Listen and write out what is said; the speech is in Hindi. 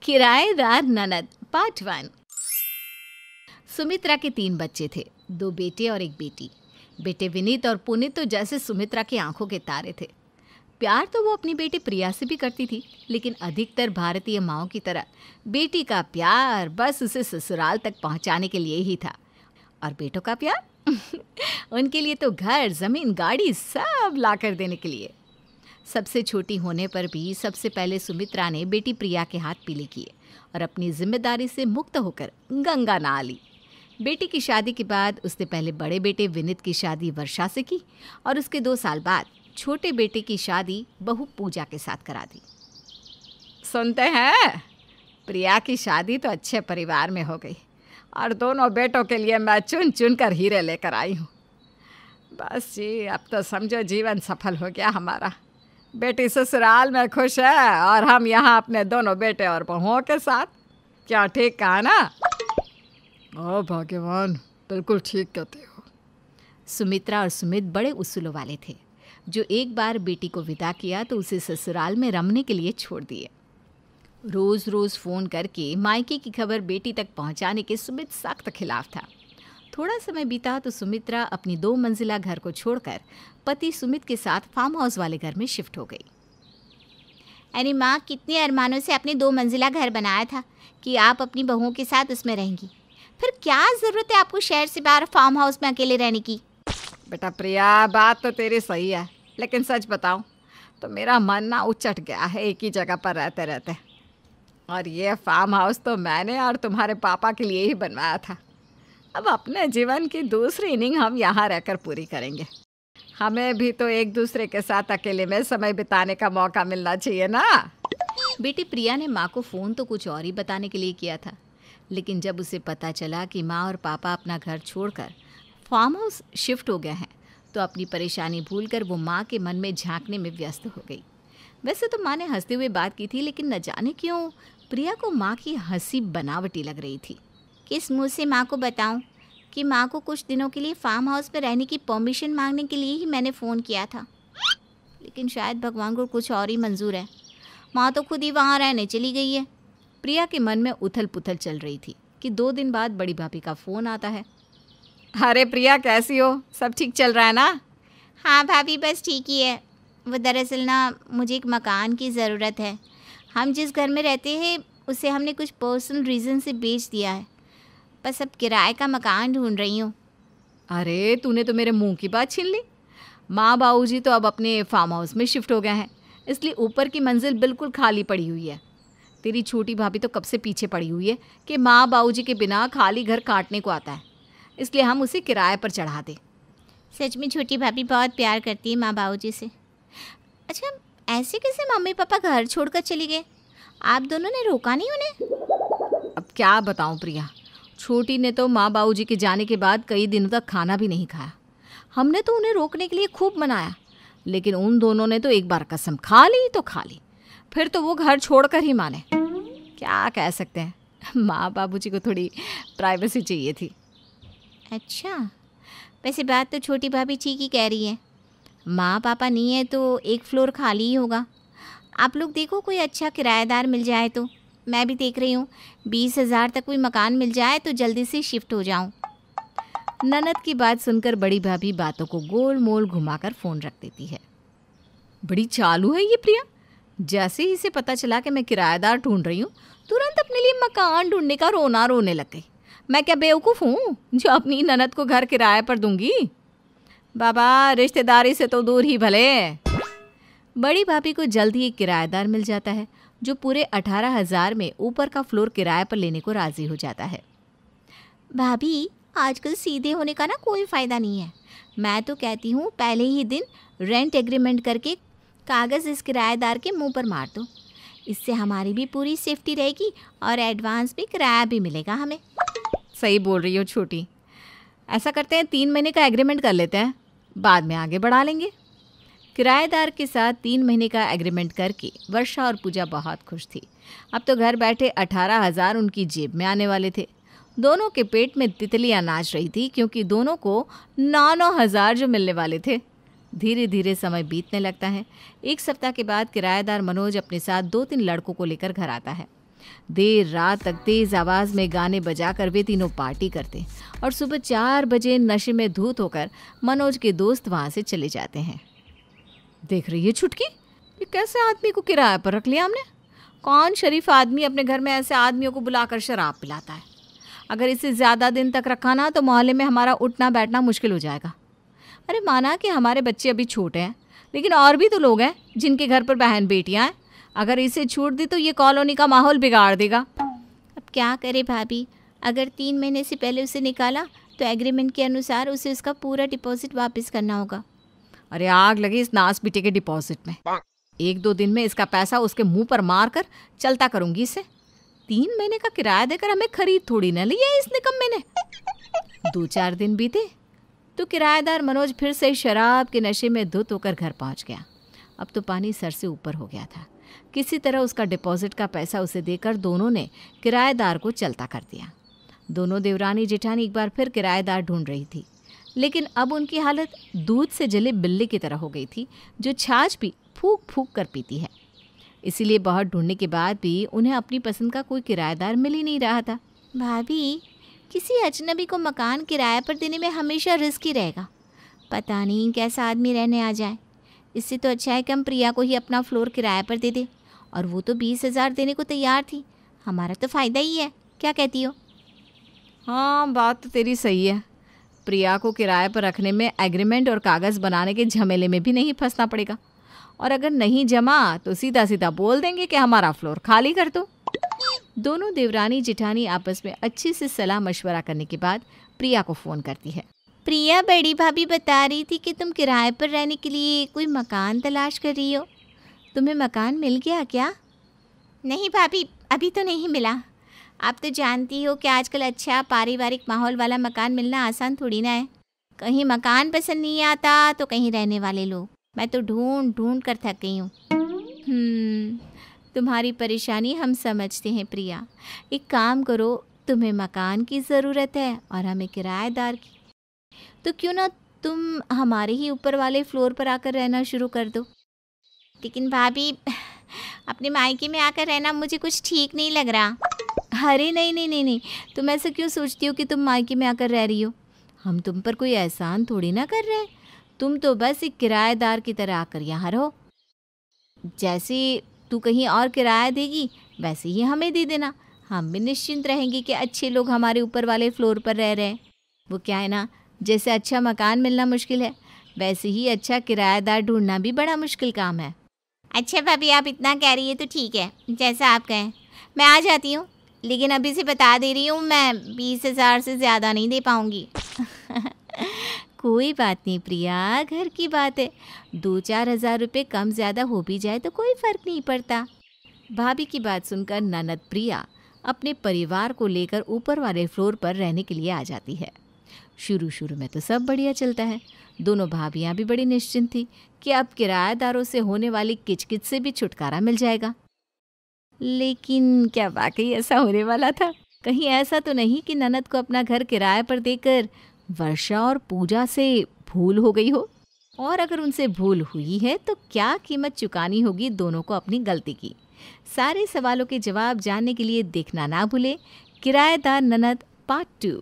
किराएदार ननद पार्ट 1। सुमित्रा के 3 बच्चे थे, 2 बेटे और 1 बेटी। बेटे विनीत और पुनीत तो जैसे सुमित्रा की आंखों के तारे थे। प्यार तो वो अपनी बेटी प्रिया से भी करती थी, लेकिन अधिकतर भारतीय माँओं की तरह बेटी का प्यार बस उसे ससुराल तक पहुंचाने के लिए ही था। और बेटों का प्यार उनके लिए तो घर, जमीन, गाड़ी सब ला कर देने के लिए। सबसे छोटी होने पर भी सबसे पहले सुमित्रा ने बेटी प्रिया के हाथ पीले किए और अपनी जिम्मेदारी से मुक्त होकर गंगा नहा ली। बेटी की शादी के बाद उसने पहले बड़े बेटे विनीत की शादी वर्षा से की और उसके 2 साल बाद छोटे बेटे की शादी बहू पूजा के साथ करा दी। सुनते हैं, प्रिया की शादी तो अच्छे परिवार में हो गई और दोनों बेटों के लिए मैं चुन चुन कर हीरे लेकर आई हूँ। बस जी, अब तो समझो जीवन सफल हो गया हमारा। बेटी ससुराल में खुश है और हम यहाँ अपने दोनों बेटे और बहुओं के साथ। क्या ठीक कहा ना? ओ भगवान, बिल्कुल ठीक कहते हो। सुमित्रा और सुमित बड़े उसूलों वाले थे, जो एक बार बेटी को विदा किया तो उसे ससुराल में रमने के लिए छोड़ दिए। रोज़ रोज़ फ़ोन करके मायके की खबर बेटी तक पहुंचाने के सुमित सख्त खिलाफ था। थोड़ा समय बीता तो सुमित्रा अपनी 2 मंजिला घर को छोड़कर पति सुमित के साथ फार्म हाउस वाले घर में शिफ्ट हो गई। अरे माँ, कितने अरमानों से अपने 2 मंजिला घर बनाया था कि आप अपनी बहुओं के साथ उसमें रहेंगी। फिर क्या ज़रूरत है आपको शहर से बाहर फार्म हाउस में अकेले रहने की? बेटा प्रिया, बात तो तेरी सही है, लेकिन सच बताऊं तो मेरा मन ना उचट गया है एक ही जगह पर रहते रहते। और ये फार्म हाउस तो मैंने और तुम्हारे पापा के लिए ही बनवाया था। अब अपने जीवन की दूसरी इनिंग हम यहाँ रहकर पूरी करेंगे। हमें भी तो एक दूसरे के साथ अकेले में समय बिताने का मौका मिलना चाहिए ना। बेटी प्रिया ने माँ को फ़ोन तो कुछ और ही बताने के लिए किया था, लेकिन जब उसे पता चला कि माँ और पापा अपना घर छोड़कर फार्म हाउस शिफ्ट हो गए हैं, तो अपनी परेशानी भूलकर वो माँ के मन में झांकने में व्यस्त हो गई। वैसे तो माँ ने हंसते हुए बात की थी, लेकिन न जाने क्यों प्रिया को माँ की हंसी बनावटी लग रही थी। किस मुँह से माँ को बताऊँ कि माँ को कुछ दिनों के लिए फार्म हाउस में रहने की परमिशन मांगने के लिए ही मैंने फ़ोन किया था, लेकिन शायद भगवान को कुछ और ही मंजूर है। माँ तो खुद ही वहाँ रहने चली गई है। प्रिया के मन में उथल पुथल चल रही थी कि 2 दिन बाद बड़ी भाभी का फ़ोन आता है। अरे प्रिया, कैसी हो? सब ठीक चल रहा है ना? हाँ भाभी, बस ठीक ही है। वो दरअसल ना, मुझे एक मकान की ज़रूरत है। हम जिस घर में रहते हैं उसे हमने कुछ पर्सनल रीज़न से बेच दिया है। बस अब किराए का मकान ढूंढ रही हूँ। अरे तूने तो मेरे मुंह की बात छीन ली। माँ बाबूजी तो अब अपने फार्म हाउस में शिफ्ट हो गए हैं, इसलिए ऊपर की मंजिल बिल्कुल खाली पड़ी हुई है। तेरी छोटी भाभी तो कब से पीछे पड़ी हुई है कि माँ बाबूजी के बिना खाली घर काटने को आता है, इसलिए हम उसे किराए पर चढ़ा दें। सच में छोटी भाभी बहुत प्यार करती है माँ बाबूजी से। अच्छा, ऐसे कैसे मम्मी पापा घर छोड़कर चली गए? आप दोनों ने रोका नहीं उन्हें? अब क्या बताऊँ प्रिया, छोटी ने तो माँ बाबूजी के जाने के बाद कई दिनों तक खाना भी नहीं खाया। हमने तो उन्हें रोकने के लिए खूब मनाया, लेकिन उन दोनों ने तो एक बार कसम खा ली तो खा ली, फिर तो वो घर छोड़कर ही माने। क्या कह सकते हैं, माँ बाबूजी को थोड़ी प्राइवेसी चाहिए थी। अच्छा, वैसे बात तो छोटी भाभी ठीक ही कह रही है। माँ पापा नहीं है तो एक फ्लोर खाली ही होगा। आप लोग देखो कोई अच्छा किराएदार मिल जाए तो। मैं भी देख रही हूँ 20,000 तक कोई मकान मिल जाए तो जल्दी से शिफ्ट हो जाऊँ। ननद की बात सुनकर बड़ी भाभी बातों को गोल मोल घुमाकर फ़ोन रख देती है। बड़ी चालू है ये प्रिया। जैसे ही इसे पता चला कि मैं किराएदार ढूंढ रही हूँ, तुरंत अपने लिए मकान ढूंढने का रोना रोने लग गई। मैं क्या बेवकूफ़ हूँ जो अपनी ननद को घर किराए पर दूंगी? बाबा, रिश्तेदारी से तो दूर ही भले। बड़ी भाभी को जल्द ही एक किराएदार मिल जाता है, जो पूरे 18,000 में ऊपर का फ्लोर किराए पर लेने को राज़ी हो जाता है। भाभी, आजकल सीधे होने का ना कोई फ़ायदा नहीं है। मैं तो कहती हूँ पहले ही दिन रेंट एग्रीमेंट करके कागज़ इस किराएदार के मुंह पर मार दो। इससे हमारी भी पूरी सेफ्टी रहेगी और एडवांस भी किराया भी मिलेगा हमें। सही बोल रही हो छोटी। ऐसा करते हैं, 3 महीने का एग्रीमेंट कर लेते हैं, बाद में आगे बढ़ा लेंगे। किराएदार के साथ 3 महीने का एग्रीमेंट करके वर्षा और पूजा बहुत खुश थी। अब तो घर बैठे 18,000 उनकी जेब में आने वाले थे। दोनों के पेट में तितलियां नाच रही थी, क्योंकि दोनों को 9,000 जो मिलने वाले थे। धीरे धीरे समय बीतने लगता है। 1 सप्ताह के बाद किराएदार मनोज अपने साथ 2-3 लड़कों को लेकर घर आता है। देर रात तक तेज आवाज में गाने बजाकर वे तीनों पार्टी करते और सुबह 4 बजे नशे में धूत होकर मनोज के दोस्त वहां से चले जाते हैं। देख रही है छुटकी, ये कैसे आदमी को किराए पर रख लिया हमने। कौन शरीफ आदमी अपने घर में ऐसे आदमियों को बुलाकर शराब पिलाता है। अगर इसे ज़्यादा दिन तक रखा ना तो मोहल्ले में हमारा उठना बैठना मुश्किल हो जाएगा। अरे माना कि हमारे बच्चे अभी छोटे हैं, लेकिन और भी तो लोग हैं जिनके घर पर बहन बेटियां हैं। अगर इसे छूट दी तो ये कॉलोनी का माहौल बिगाड़ देगा। अब क्या करे भाभी, अगर 3 महीने से पहले उसे निकाला तो एग्रीमेंट के अनुसार उसे उसका पूरा डिपॉजिट वापस करना होगा। अरे आग लगी इस नास बेटे के डिपॉजिट में। 1-2 दिन में इसका पैसा उसके मुंह पर मार कर चलता करूंगी इसे। 3 महीने का किराया देकर हमें खरीद थोड़ी न लिया इस निकम्मे ने। 2-4 दिन बीते तो किराएदार मनोज फिर से शराब के नशे में धुत होकर घर पहुंच गया। अब तो पानी सर से ऊपर हो गया था। किसी तरह उसका डिपॉजिट का पैसा उसे देकर दोनों ने किराएदार को चलता कर दिया। दोनों देवरानी जेठानी एक बार फिर किराएदार ढूंढ रही थी, लेकिन अब उनकी हालत दूध से जले बिल्ली की तरह हो गई थी, जो छाछ भी फूंक फूंक कर पीती है। इसीलिए बहुत ढूंढने के बाद भी उन्हें अपनी पसंद का कोई किराएदार मिल ही नहीं रहा था। भाभी, किसी अजनबी को मकान किराए पर देने में हमेशा रिस्क ही रहेगा। पता नहीं कैसा आदमी रहने आ जाए। इससे तो अच्छा है कि हम प्रिया को ही अपना फ्लोर किराए पर दे दें, और वो तो 20,000 देने को तैयार थी। हमारा तो फ़ायदा ही है, क्या कहती हो? हाँ, बात तो तेरी सही है। प्रिया को किराए पर रखने में एग्रीमेंट और कागज़ बनाने के झमेले में भी नहीं फंसना पड़ेगा, और अगर नहीं जमा तो सीधा सीधा बोल देंगे कि हमारा फ्लोर खाली कर दो। दोनों देवरानी जेठानी आपस में अच्छी से सलाह मशवरा करने के बाद प्रिया को फ़ोन करती है। प्रिया, बड़ी भाभी बता रही थी कि तुम किराए पर रहने के लिए कोई मकान तलाश कर रही हो। तुम्हें मकान मिल गया क्या? नहीं भाभी, अभी तो नहीं मिला। आप तो जानती हो कि आजकल अच्छा पारिवारिक माहौल वाला मकान मिलना आसान थोड़ी ना है। कहीं मकान पसंद नहीं आता तो कहीं रहने वाले लोग। मैं तो ढूंढ ढूंढ कर थक गई हूँ। तुम्हारी परेशानी हम समझते हैं प्रिया। एक काम करो, तुम्हें मकान की ज़रूरत है और हमें किराएदार की, तो क्यों ना तुम हमारे ही ऊपर वाले फ्लोर पर आकर रहना शुरू कर दो। लेकिन भाभी, अपने मायके में आकर रहना मुझे कुछ ठीक नहीं लग रहा। अरे नहीं नहीं नहीं नहीं, तुम ऐसे क्यों सोचती हो कि तुम मायके में आकर रह रही हो। हम तुम पर कोई एहसान थोड़ी ना कर रहे हैं। तुम तो बस एक किराएदार की तरह आकर यहाँ रहो। जैसे तू कहीं और किराया देगी वैसे ही हमें दे देना। हम भी निश्चिंत रहेंगे कि अच्छे लोग हमारे ऊपर वाले फ्लोर पर रह रहे हैं। वो क्या है ना, जैसे अच्छा मकान मिलना मुश्किल है, वैसे ही अच्छा किराएदार ढूंढना भी बड़ा मुश्किल काम है। अच्छा भाभी, आप इतना कह रही है तो ठीक है, जैसा आप कहें। मैं आ जाती हूँ, लेकिन अभी से बता दे रही हूँ, मैं 20,000 से ज़्यादा नहीं दे पाऊँगी। कोई बात नहीं प्रिया, घर की बात है। 2-4 हज़ार रुपये कम ज़्यादा हो भी जाए तो कोई फ़र्क नहीं पड़ता। भाभी की बात सुनकर ननद प्रिया अपने परिवार को लेकर ऊपर वाले फ्लोर पर रहने के लिए आ जाती है। शुरू शुरू में तो सब बढ़िया चलता है। दोनों भाभियाँ भी बड़ी निश्चिंत थी कि अब किराएदारों से होने वाली किचकिच से भी छुटकारा मिल जाएगा। लेकिन क्या वाकई ऐसा होने वाला था? कहीं ऐसा तो नहीं कि ननद को अपना घर किराए पर देकर वर्षा और पूजा से भूल हो गई हो? और अगर उनसे भूल हुई है तो क्या कीमत चुकानी होगी दोनों को अपनी गलती की? सारे सवालों के जवाब जानने के लिए देखना ना भूले किराएदार ननद पार्ट 2।